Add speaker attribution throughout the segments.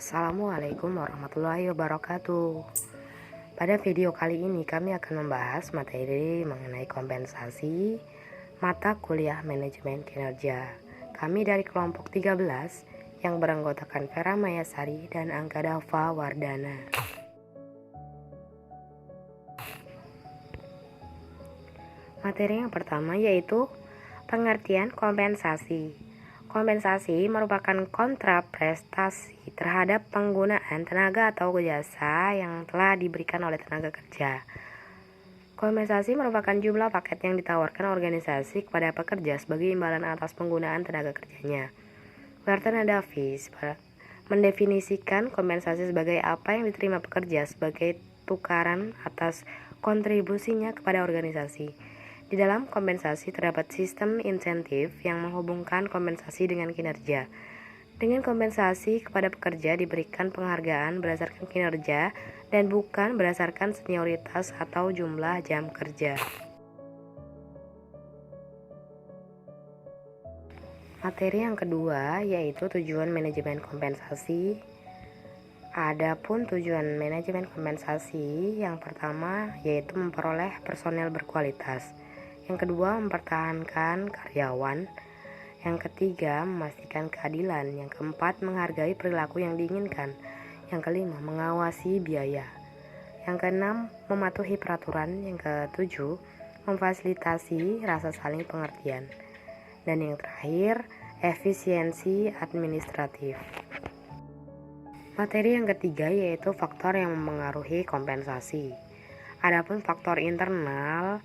Speaker 1: Assalamualaikum warahmatullahi wabarakatuh. Pada video kali ini kami akan membahas materi mengenai kompensasi mata kuliah manajemen kinerja. Kami dari kelompok 13 yang beranggotakan Vera Mayasari dan Angga Dava Wardana. Materi yang pertama yaitu pengertian kompensasi. Kompensasi merupakan kontraprestasi terhadap penggunaan tenaga atau jasa yang telah diberikan oleh tenaga kerja. Kompensasi merupakan jumlah paket yang ditawarkan organisasi kepada pekerja sebagai imbalan atas penggunaan tenaga kerjanya. Wharton dan Davis mendefinisikan kompensasi sebagai apa yang diterima pekerja sebagai tukaran atas kontribusinya kepada organisasi. Di dalam kompensasi terdapat sistem insentif yang menghubungkan kompensasi dengan kinerja. Dengan kompensasi kepada pekerja diberikan penghargaan berdasarkan kinerja dan bukan berdasarkan senioritas atau jumlah jam kerja. Materi yang kedua yaitu tujuan manajemen kompensasi. Adapun tujuan manajemen kompensasi yang pertama yaitu memperoleh personel berkualitas. Yang kedua, mempertahankan karyawan. Yang ketiga, memastikan keadilan. Yang keempat, menghargai perilaku yang diinginkan. Yang kelima, mengawasi biaya. Yang keenam, mematuhi peraturan. Yang ketujuh, memfasilitasi rasa saling pengertian. Dan yang terakhir, efisiensi administratif. Materi yang ketiga yaitu faktor yang mempengaruhi kompensasi. Adapun faktor internal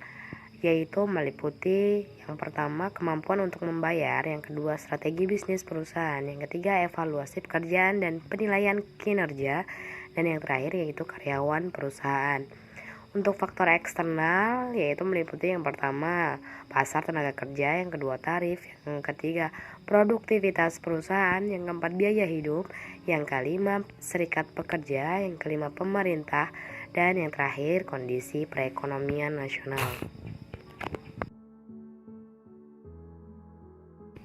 Speaker 1: yaitu meliputi yang pertama kemampuan untuk membayar, yang kedua strategi bisnis perusahaan, yang ketiga evaluasi pekerjaan dan penilaian kinerja, dan yang terakhir yaitu karyawan perusahaan. Untuk faktor eksternal yaitu meliputi yang pertama pasar tenaga kerja, yang kedua tarif, yang ketiga produktivitas perusahaan, yang keempat biaya hidup, yang kelima serikat pekerja, yang kelima pemerintah, dan yang terakhir kondisi perekonomian nasional.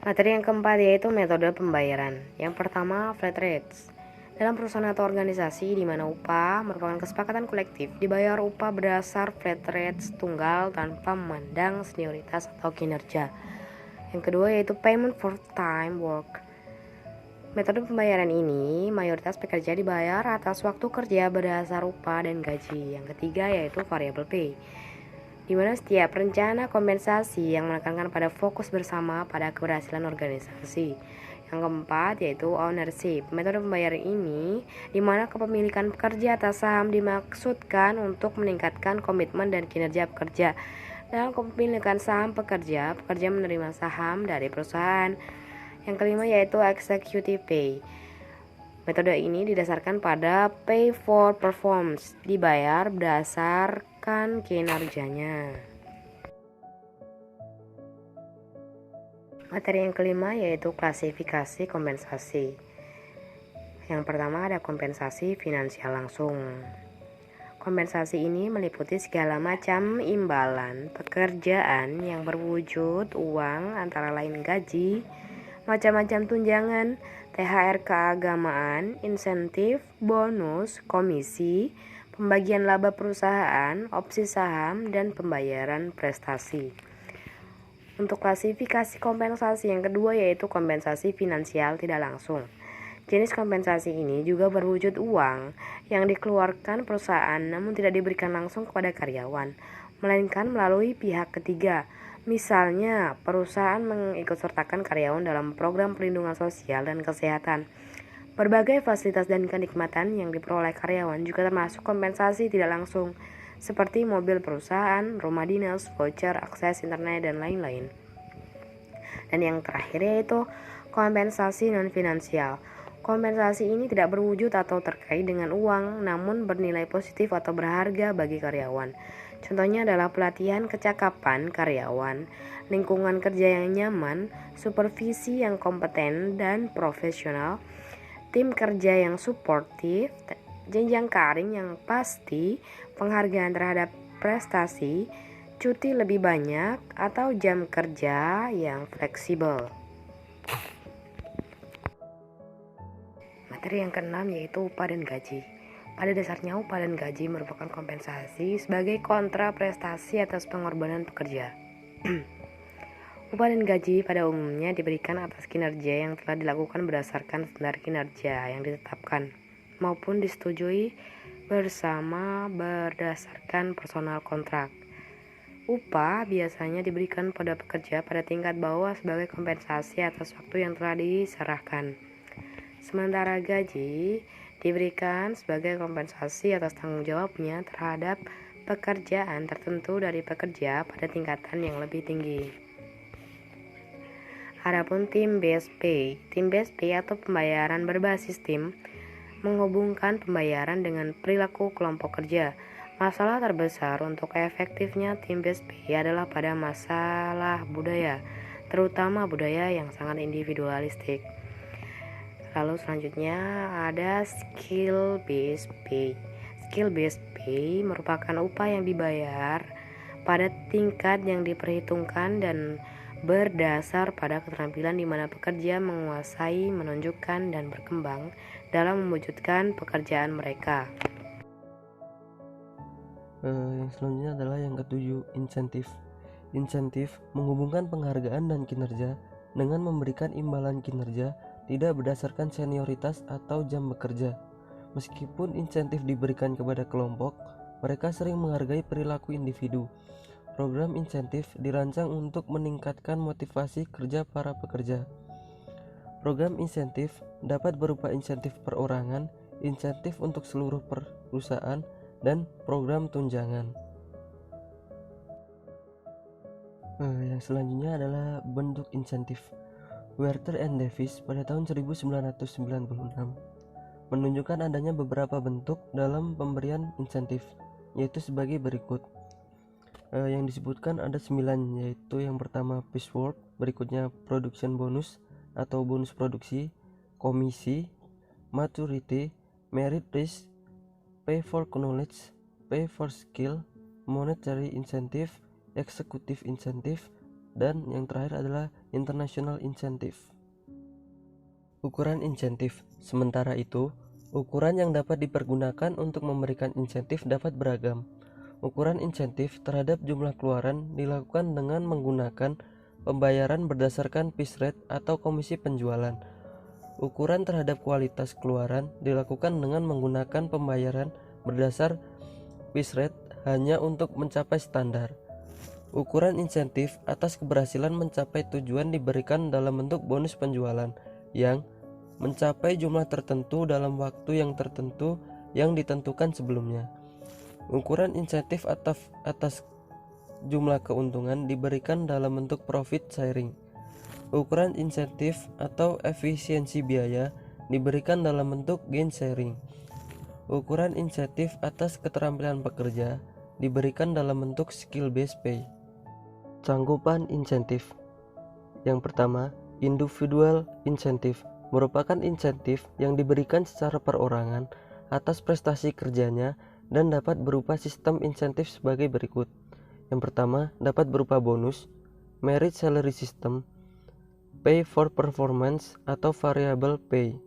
Speaker 1: Materi yang keempat yaitu metode pembayaran. Yang pertama, flat rates. Dalam perusahaan atau organisasi di mana upah merupakan kesepakatan kolektif, dibayar upah berdasar flat rates tunggal tanpa memandang senioritas atau kinerja. Yang kedua yaitu payment for time work. Metode pembayaran ini mayoritas pekerja dibayar atas waktu kerja berdasar upah dan gaji. Yang ketiga yaitu variable pay, di mana setiap rencana kompensasi yang menekankan pada fokus bersama pada keberhasilan organisasi. Yang keempat yaitu ownership. Metode pembayaran ini di mana kepemilikan pekerja atas saham dimaksudkan untuk meningkatkan komitmen dan kinerja pekerja. Dalam kepemilikan saham pekerja menerima saham dari perusahaan. Yang kelima yaitu executive pay. Metode ini didasarkan pada pay for performance, dibayar berdasarkan kinerjanya. Materi yang kelima yaitu klasifikasi kompensasi. Yang pertama ada kompensasi finansial langsung. Kompensasi ini meliputi segala macam imbalan pekerjaan yang berwujud uang antara lain gaji, macam-macam tunjangan, THR keagamaan, insentif, bonus, komisi, pembagian laba perusahaan, opsi saham, dan pembayaran prestasi. Untuk klasifikasi kompensasi yang kedua yaitu kompensasi finansial tidak langsung. Jenis kompensasi ini juga berwujud uang yang dikeluarkan perusahaan namun tidak diberikan langsung kepada karyawan, melainkan melalui pihak ketiga. Misalnya, perusahaan mengikutsertakan karyawan dalam program perlindungan sosial dan kesehatan. Berbagai fasilitas dan kenikmatan yang diperoleh karyawan juga termasuk kompensasi tidak langsung, seperti mobil perusahaan, rumah dinas, voucher, akses internet, dan lain-lain. Dan yang terakhir yaitu kompensasi non-finansial. Kompensasi ini tidak berwujud atau terkait dengan uang, namun bernilai positif atau berharga bagi karyawan. Contohnya adalah pelatihan kecakapan karyawan, lingkungan kerja yang nyaman, supervisi yang kompeten dan profesional, tim kerja yang suportif, jenjang karir yang pasti, penghargaan terhadap prestasi, cuti lebih banyak, atau jam kerja yang fleksibel. Materi yang keenam yaitu upah dan gaji. Pada dasarnya upah dan gaji merupakan kompensasi sebagai kontra prestasi atas pengorbanan pekerja. Upah dan gaji pada umumnya diberikan atas kinerja yang telah dilakukan berdasarkan standar kinerja yang ditetapkan maupun disetujui bersama berdasarkan personal kontrak. Upah biasanya diberikan pada pekerja pada tingkat bawah sebagai kompensasi atas waktu yang telah diserahkan. Sementara gaji diberikan sebagai kompensasi atas tanggung jawabnya terhadap pekerjaan tertentu dari pekerja pada tingkatan yang lebih tinggi. Adapun tim based pay atau pembayaran berbasis tim menghubungkan pembayaran dengan perilaku kelompok kerja. Masalah terbesar untuk efektifnya tim based pay adalah pada masalah budaya, terutama budaya yang sangat individualistik. Lalu selanjutnya ada skill based pay. Skill based pay merupakan upah yang dibayar pada tingkat yang diperhitungkan dan berdasar pada keterampilan di mana pekerja menguasai, menunjukkan, dan berkembang dalam mewujudkan pekerjaan mereka.
Speaker 2: Yang selanjutnya adalah yang ketujuh, insentif. Insentif menghubungkan penghargaan dan kinerja dengan memberikan imbalan kinerja tidak berdasarkan senioritas atau jam bekerja. Meskipun insentif diberikan kepada kelompok, mereka sering menghargai perilaku individu. Program insentif dirancang untuk meningkatkan motivasi kerja para pekerja. Program insentif dapat berupa insentif perorangan, insentif untuk seluruh perusahaan, dan program tunjangan. Yang selanjutnya adalah bentuk insentif. Werther and Davis pada tahun 1996 menunjukkan adanya beberapa bentuk dalam pemberian insentif, yaitu sebagai berikut. Yang disebutkan ada 9, yaitu yang pertama piecework, berikutnya production bonus atau bonus produksi, komisi, maturity, merit list, pay for knowledge, pay for skill, monetary incentive, executive incentive, dan yang terakhir adalah international incentive. Ukuran insentif. Sementara itu, ukuran yang dapat dipergunakan untuk memberikan insentif dapat beragam. Ukuran insentif terhadap jumlah keluaran dilakukan dengan menggunakan pembayaran berdasarkan piece rate atau komisi penjualan. Ukuran terhadap kualitas keluaran dilakukan dengan menggunakan pembayaran berdasar piece rate hanya untuk mencapai standar. Ukuran insentif atas keberhasilan mencapai tujuan diberikan dalam bentuk bonus penjualan yang mencapai jumlah tertentu dalam waktu yang tertentu yang ditentukan sebelumnya. Ukuran insentif atas jumlah keuntungan diberikan dalam bentuk profit sharing. Ukuran insentif atau efisiensi biaya diberikan dalam bentuk gain sharing. Ukuran insentif atas keterampilan pekerja diberikan dalam bentuk skill based pay. Cangkupan insentif. Yang pertama, individual insentif merupakan insentif yang diberikan secara perorangan atas prestasi kerjanya dan dapat berupa sistem insentif sebagai berikut. Yang pertama, dapat berupa bonus, merit salary system, pay for performance atau variable pay.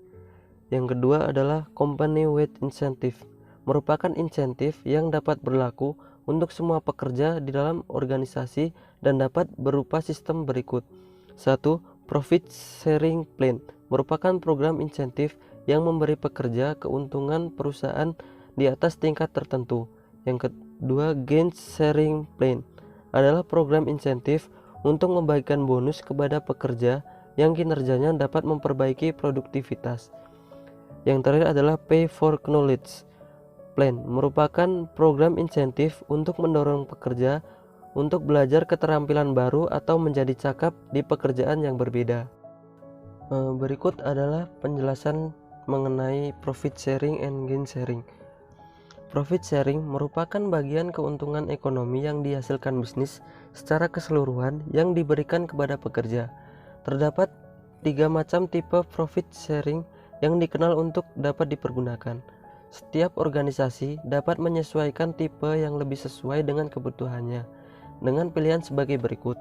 Speaker 2: Yang kedua adalah company wide incentive, merupakan insentif yang dapat berlaku untuk semua pekerja di dalam organisasi dan dapat berupa sistem berikut. 1. Profit sharing plan, merupakan program insentif yang memberi pekerja keuntungan perusahaan di atas tingkat tertentu. Yang kedua, gain sharing plan adalah program insentif untuk membagikan bonus kepada pekerja yang kinerjanya dapat memperbaiki produktivitas. Yang terakhir adalah pay for knowledge plan, merupakan program insentif untuk mendorong pekerja untuk belajar keterampilan baru atau menjadi cakap di pekerjaan yang berbeda. Berikut adalah penjelasan mengenai profit sharing and gain sharing. Profit sharing merupakan bagian keuntungan ekonomi yang dihasilkan bisnis secara keseluruhan yang diberikan kepada pekerja. Terdapat 3 macam tipe profit sharing yang dikenal untuk dapat dipergunakan. Setiap organisasi dapat menyesuaikan tipe yang lebih sesuai dengan kebutuhannya dengan pilihan sebagai berikut.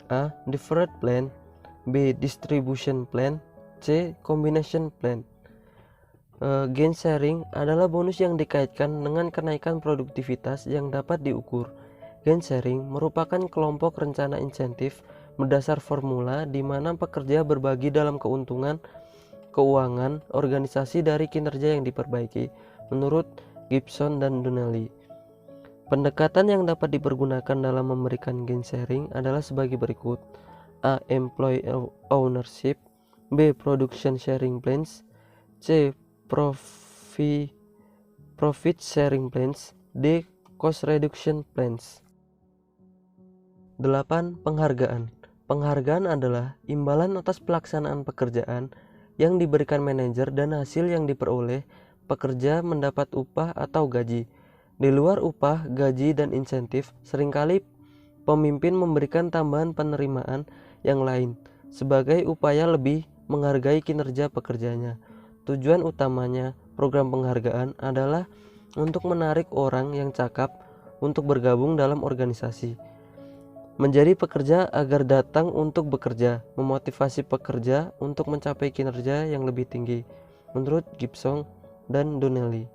Speaker 2: A. Deferred plan, B. Distribution plan, C. Combination plan. Gain sharing adalah bonus yang dikaitkan dengan kenaikan produktivitas yang dapat diukur. Gain sharing merupakan kelompok rencana insentif berdasar formula di mana pekerja berbagi dalam keuntungan keuangan organisasi dari kinerja yang diperbaiki, menurut Gibson dan Donnelly. Pendekatan yang dapat dipergunakan dalam memberikan gain sharing adalah sebagai berikut: A. Employee ownership, B. Production sharing plans, C. Profit sharing plans, D. Cost reduction plans. 8. Penghargaan. Penghargaan adalah imbalan atas pelaksanaan pekerjaan yang diberikan manajer dan hasil yang diperoleh pekerja mendapat upah atau gaji. Di luar upah, gaji, dan insentif, seringkali pemimpin memberikan tambahan penerimaan yang lain sebagai upaya lebih menghargai kinerja pekerjanya. Tujuan utamanya program penghargaan adalah untuk menarik orang yang cakap untuk bergabung dalam organisasi, menjadi pekerja agar datang untuk bekerja, memotivasi pekerja untuk mencapai kinerja yang lebih tinggi, menurut Gibson dan Donnelly.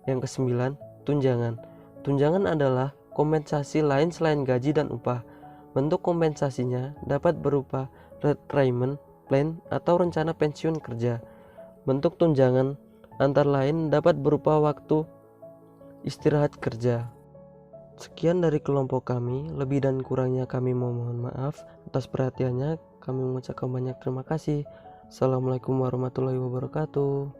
Speaker 2: Yang kesembilan, tunjangan. Tunjangan adalah kompensasi lain selain gaji dan upah. Bentuk kompensasinya dapat berupa retirement plan atau rencana pensiun kerja. Bentuk tunjangan antara lain dapat berupa waktu istirahat kerja. Sekian dari kelompok kami, lebih dan kurangnya kami mohon maaf atas perhatiannya. Kami mengucapkan banyak terima kasih. Assalamualaikum warahmatullahi wabarakatuh.